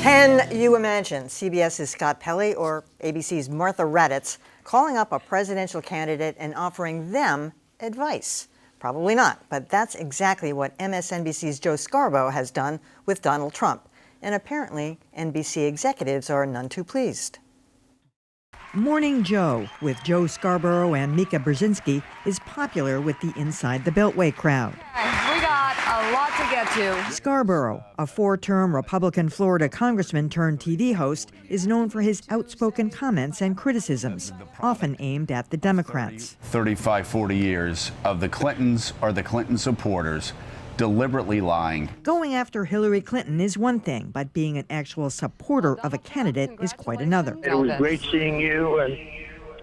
Can you imagine CBS's Scott Pelley or ABC's Martha Raddatz calling up a presidential candidate and offering them advice? Probably not, but that's exactly what MSNBC's Joe Scarborough has done with Donald Trump. And apparently, NBC executives are none too pleased. Morning Joe with Joe Scarborough and Mika Brzezinski is popular with the Inside the Beltway crowd. We got a lot to get to. Scarborough, a four-term Republican Florida congressman turned TV host, is known for his outspoken comments and criticisms, often aimed at the Democrats. 35, 40 years of the Clintons or the Clinton supporters deliberately lying. Going after Hillary Clinton is one thing, but being an actual supporter of a candidate is quite another. It was great seeing you, and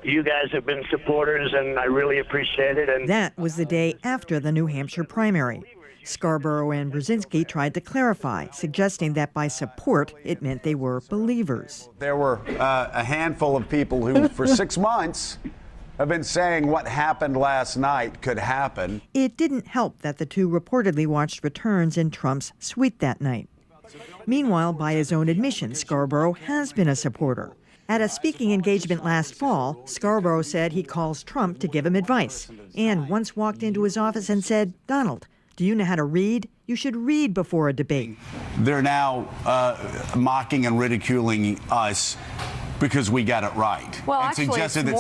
you guys have been supporters, and I really appreciate it. And that was the day after the New Hampshire primary. Scarborough and Brzezinski tried to clarify, suggesting that by support, it meant they were believers. There were a handful of people who, for 6 months, have been saying what happened last night could happen. It didn't help that the two reportedly watched returns in Trump's suite that night. Meanwhile, by his own admission, Scarborough has been a supporter. At a speaking engagement last fall, Scarborough said he calls Trump to give him advice, and once walked into his office and said, "Donald, do you know how to read? You should read before a debate." They're now mocking and ridiculing us because we got it right. Well, and actually, suggested that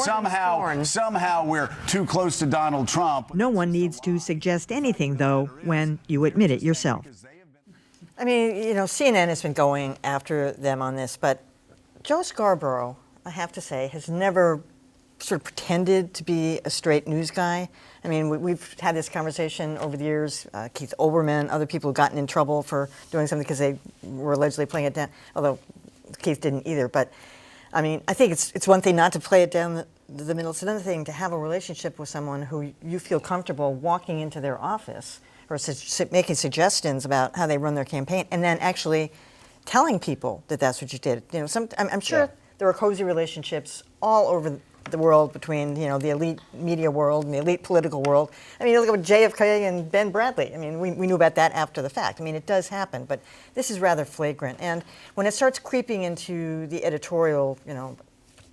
somehow we're too close to Donald Trump. No one needs to suggest anything, though, when you admit it yourself. I mean, you know, CNN has been going after them on this, but Joe Scarborough, I have to say, has never sort of pretended to be a straight news guy. I mean, we've had this conversation over the years. Keith Olbermann, other people have gotten in trouble for doing something because they were allegedly playing it down, although Keith didn't either. But I mean, I think it's one thing not to play it down the middle. It's another thing to have a relationship with someone who you feel comfortable walking into their office or making suggestions about how they run their campaign, and then actually telling people that that's what you did. You know, I'm sure there are cozy relationships all over the world between, you know, the elite media world and the elite political world. I mean, you look at JFK and Ben Bradley. I mean, we knew about that after the fact. I mean, it does happen, but this is rather flagrant. And when it starts creeping into the editorial, you know,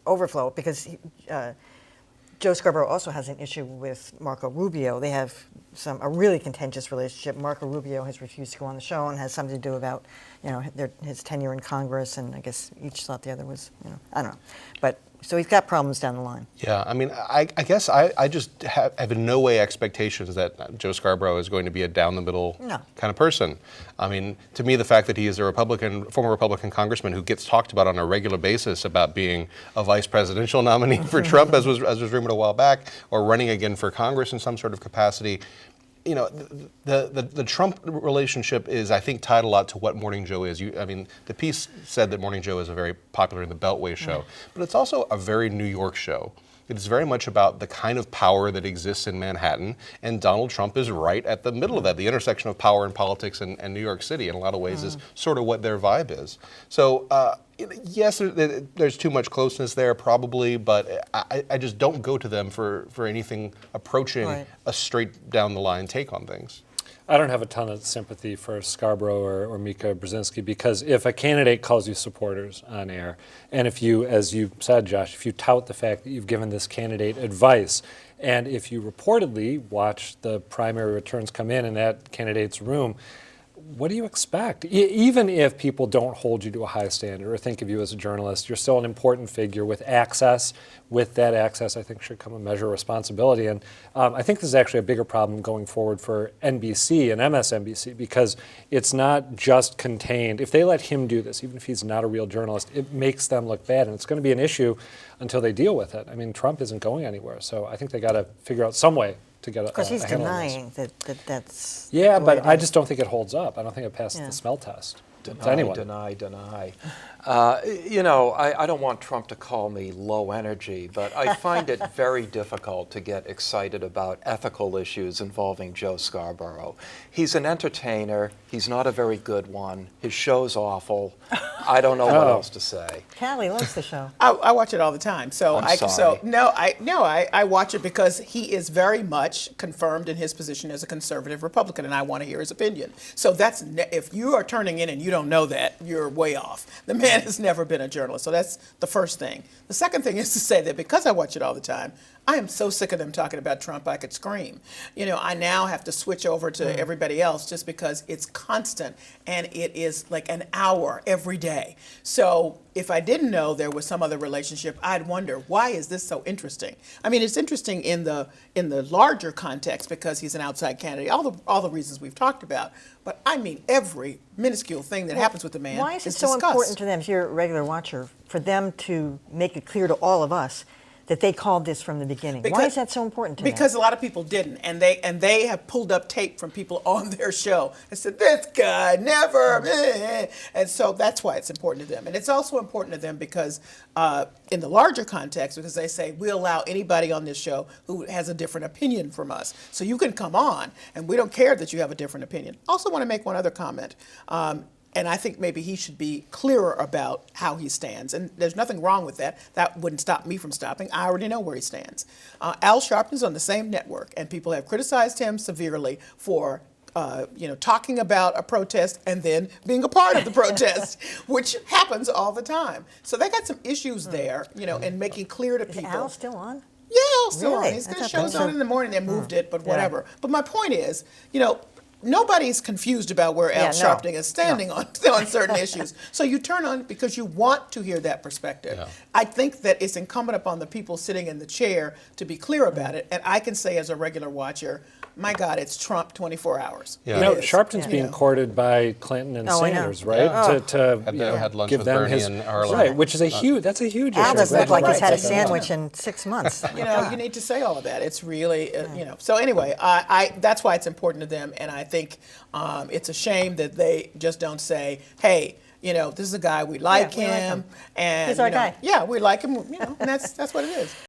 overflow, because Joe Scarborough also has an issue with Marco Rubio. They have a really contentious relationship. Marco Rubio has refused to go on the show and has something to do about, you know, his tenure in Congress, and I guess each thought the other was, you know, I don't know. But so he's got problems down the line. Yeah, I mean, I guess I just have in no way expectations that Joe Scarborough is going to be a down-the-middle kind of person. I mean, to me, the fact that he is a former Republican congressman who gets talked about on a regular basis about being a vice presidential nominee for Trump, as was rumored a while back, or running again for Congress in some sort of capacity. You know, the Trump relationship is, I think, tied a lot to what Morning Joe is. I mean, the piece said that Morning Joe is a very popular in the Beltway show, but it's also a very New York show. It is very much about the kind of power that exists in Manhattan, and Donald Trump is right at the middle of that. The intersection of power and politics and New York City, in a lot of ways, is sort of what their vibe is. So, yes, there's too much closeness there, probably, but I just don't go to them for anything approaching a straight down the line take on things. I don't have a ton of sympathy for Scarborough or Mika Brzezinski, because if a candidate calls you supporters on air, and if you, as you said, Josh, if you tout the fact that you've given this candidate advice, and if you reportedly watch the primary returns come in that candidate's room, what do you expect? Even if people don't hold you to a high standard or think of you as a journalist, you're still an important figure with access. With that access, I think, should come a measure of responsibility. And I think this is actually a bigger problem going forward for NBC and MSNBC, because it's not just contained. If they let him do this, even if he's not a real journalist, it makes them look bad. And it's going to be an issue until they deal with it. I mean, Trump isn't going anywhere. So I think they got to figure out some way to get a because he's handle on denying that's. Yeah, but I just don't think it holds up. I don't think it passes the smell test. Deny. You know, I don't want Trump to call me low energy, but I find it very difficult to get excited about ethical issues involving Joe Scarborough. He's an entertainer. He's not a very good one. His show's awful. I don't know what else to say. Callie loves the show. I watch it all the time. So I'm sorry. I watch it because he is very much confirmed in his position as a conservative Republican, and I want to hear his opinion. So that's if you are turning in and you don't know that, you're way off. The man has never been a journalist. So that's the first thing. The second thing is to say that because I watch it all the time, I am so sick of them talking about Trump, I could scream. I now have to switch over to everybody else just because it's constant and it is like an hour every day. So if I didn't know there was some other relationship, I'd wonder, why is this so interesting? I mean, it's interesting in the larger context because he's an outside candidate, all the reasons we've talked about. But I mean, every minuscule thing that happens with the man Why is it is so discussed. important to them, if you're a regular watcher, for them to make it clear to all of us that they called this from the beginning? Why is that so important to them? Because a lot of people didn't, and they have pulled up tape from people on their show and said, this guy never, and so that's why it's important to them. And it's also important to them because in the larger context, because they say, we allow anybody on this show who has a different opinion from us. So you can come on, and we don't care that you have a different opinion. Also want to make one other comment. And I think maybe he should be clearer about how he stands. And there's nothing wrong with that. That wouldn't stop me from stopping. I already know where he stands. Al Sharpton's on the same network, and people have criticized him severely for talking about a protest and then being a part of the protest, which happens all the time. So they got some issues there, and making clear to people. Is Al still on? Yeah, Al's still Really? on. He's I got thought shows that was on in the morning. They moved it, but whatever. But my point is, nobody's confused about where Al Sharpton is standing on certain issues. So you turn on because you want to hear that perspective. Yeah. I think that it's incumbent upon the people sitting in the chair to be clear about it. And I can say as a regular watcher, my God, it's Trump 24 hours. Yeah. Sharpton's being courted by Clinton and Sanders, right? Yeah. Had lunch give with them Bernie his and Harlan. right, which is a huge. That's a huge Al issue. doesn't look like he's had a Right. sandwich in 6 months. You need to say all of that. It's really, So anyway, I that's why it's important to them, and I think it's a shame that they just don't say, hey, this is a guy we like him, we like him. and He's our guy. Yeah, we like him, and that's what it is.